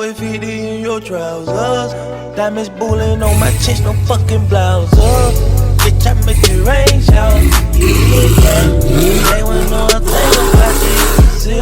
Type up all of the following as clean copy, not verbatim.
with 50 in your trousers. Diamonds bullying on my chest, no fucking blouses. Bitch, I make it rain shower. Yeah. They wanna know a thing about you. See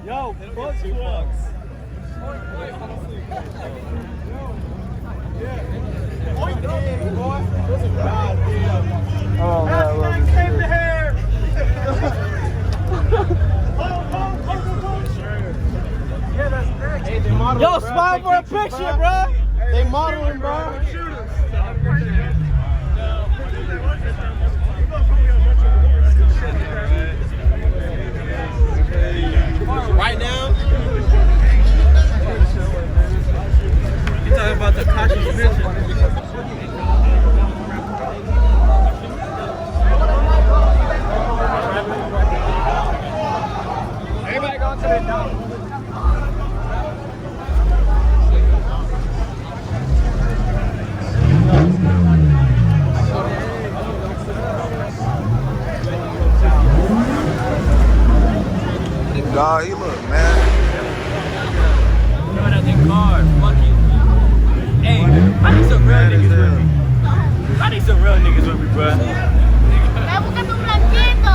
Yo, fuck $2. Oh, man, came to here. Yo, smile for a picture, bro. They modeling, bro. Right now, you talking about the cautious picture? Everybody going to the dome. Dog, he look mad. Coming out that car, fuck you. Hey, I need some real niggas with me. I need some real niggas with me, bro. Búscate un blanquito.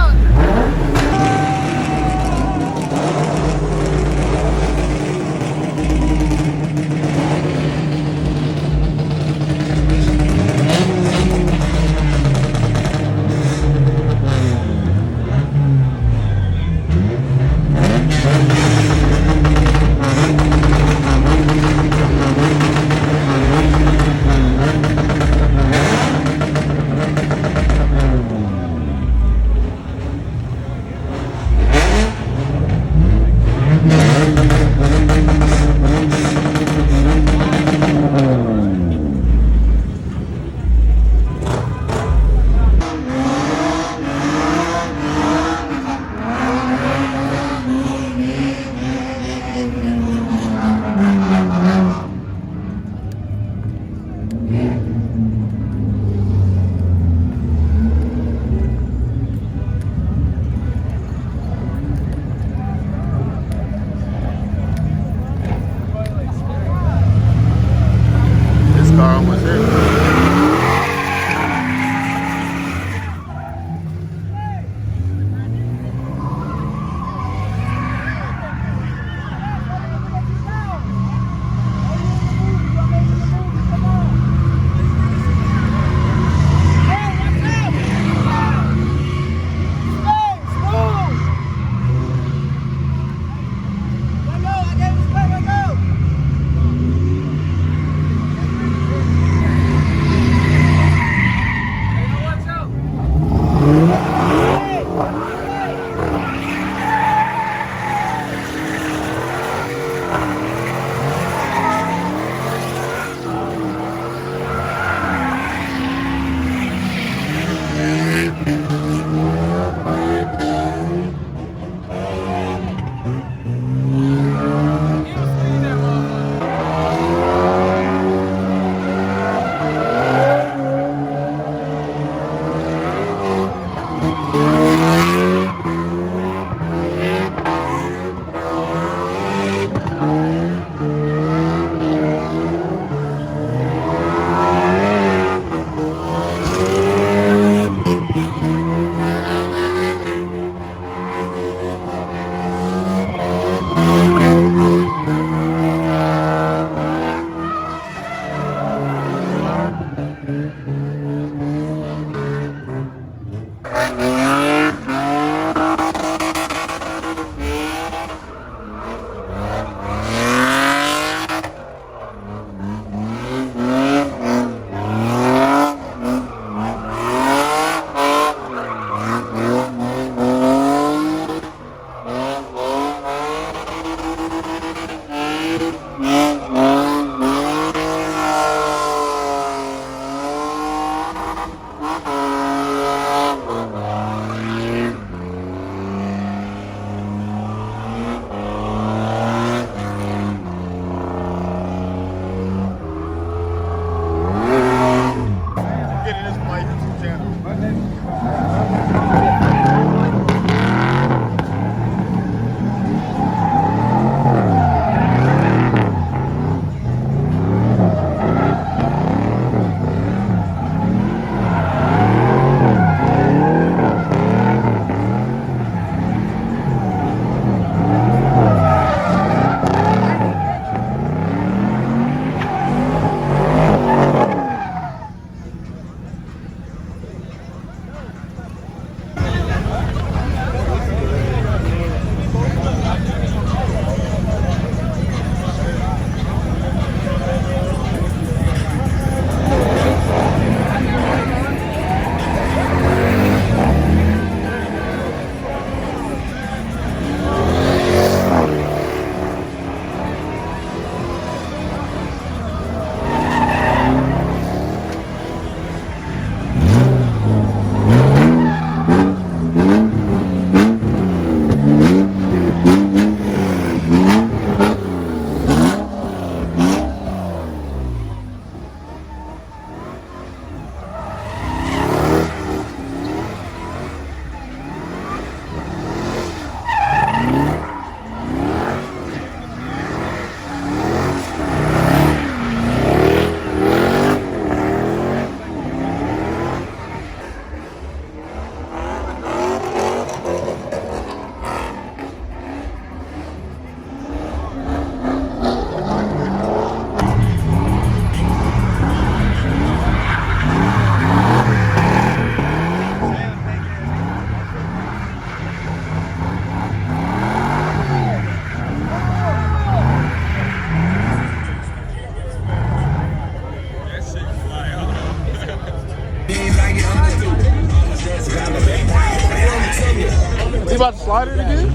about to slide it again?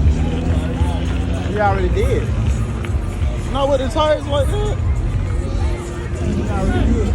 You already did. No, with the tires like that? You already did.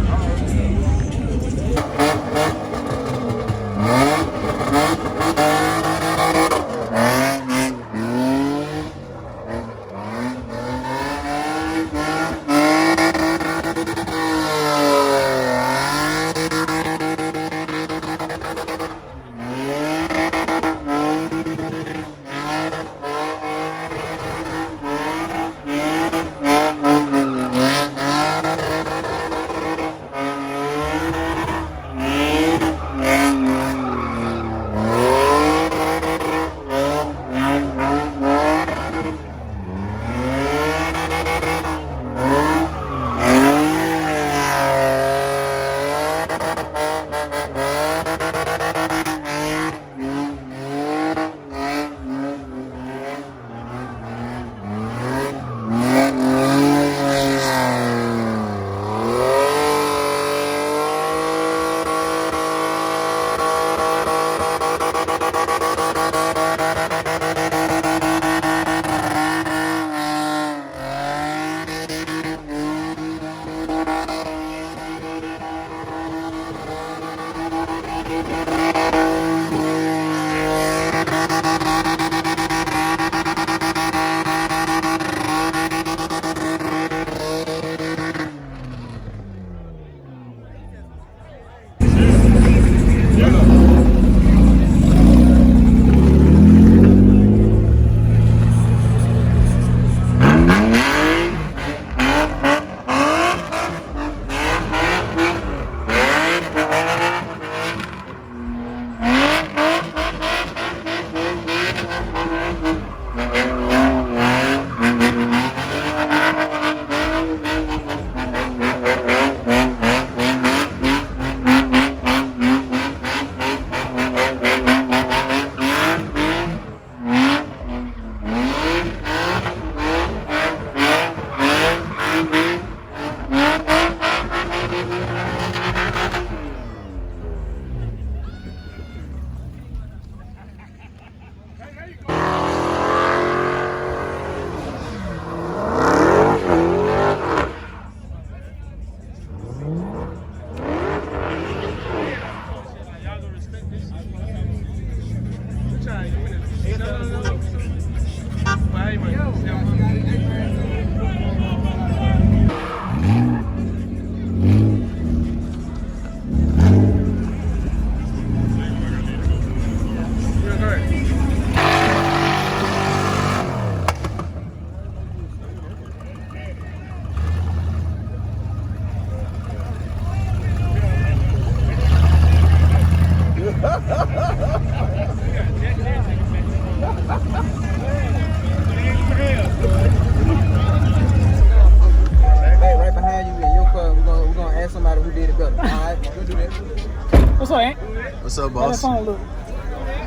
What's up, boss?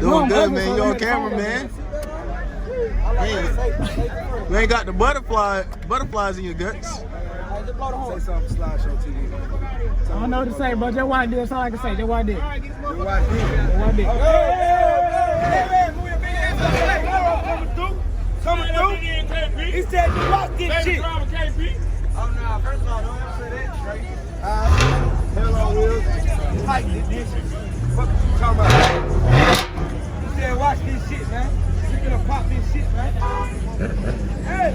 Doing good, man. You on camera, man. Hey, you ain't got the butterflies in your guts. Say something for Slideshow TV. I don't know what to say, but just what I did. That's all I can say. Just what I did. What I did. Coming through. He said you lost this shit. Oh, no. First of all, don't ever say that, Drake. Hell on wheels. Tight this shit. What you talking about? You said watch this shit, man. You gonna pop this shit, man. Hey!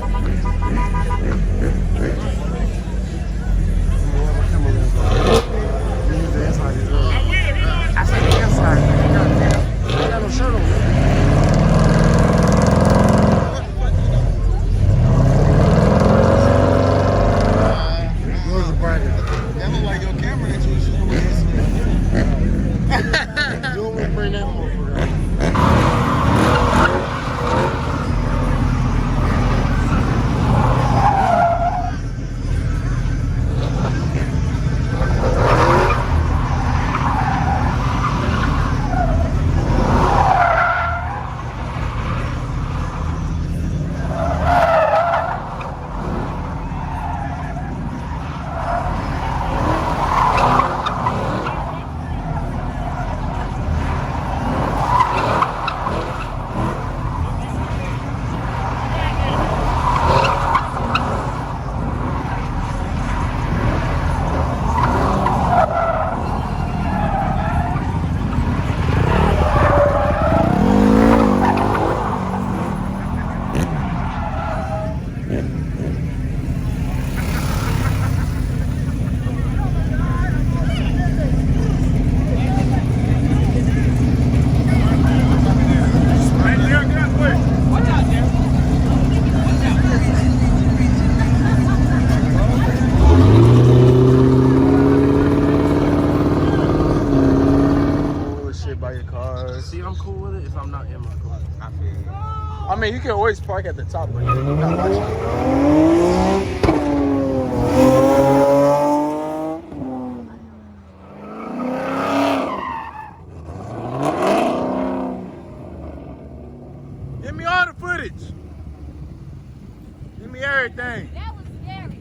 I said the inside. I got no shirt on. That look like your camera that you shooting with. You don't want to bring that motherfucker. mean, you can always park at the top, but you're not watching. Give me all the footage. Give me everything. That was scary.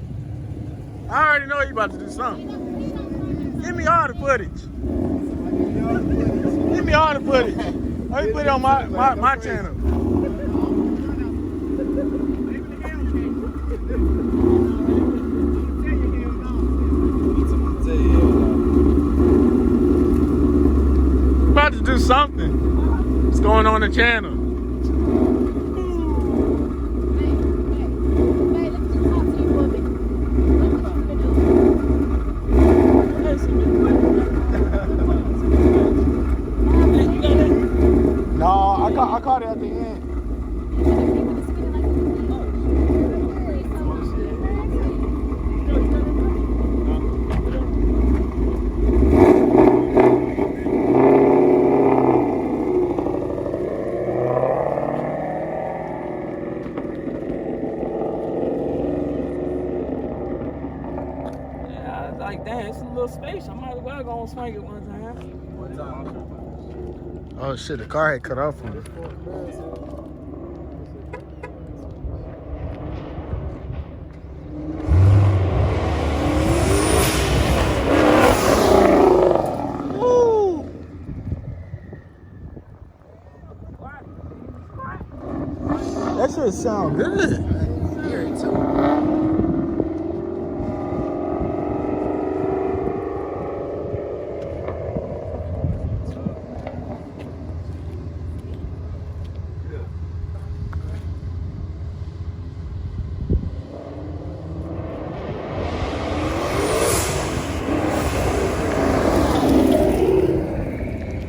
I already know you about to do something. Give me all the footage. Give me all the footage. Let me put it on my channel. About to do something. What's going on the channel? Hey, let me just talk to you for a minute. What you gonna do? No, I caught it at the end. Yeah, it's like, damn, it's a little space. I might as well go and swing it one time. Oh shit, the car had cut off on it. Woo! That shit sound good. Here too.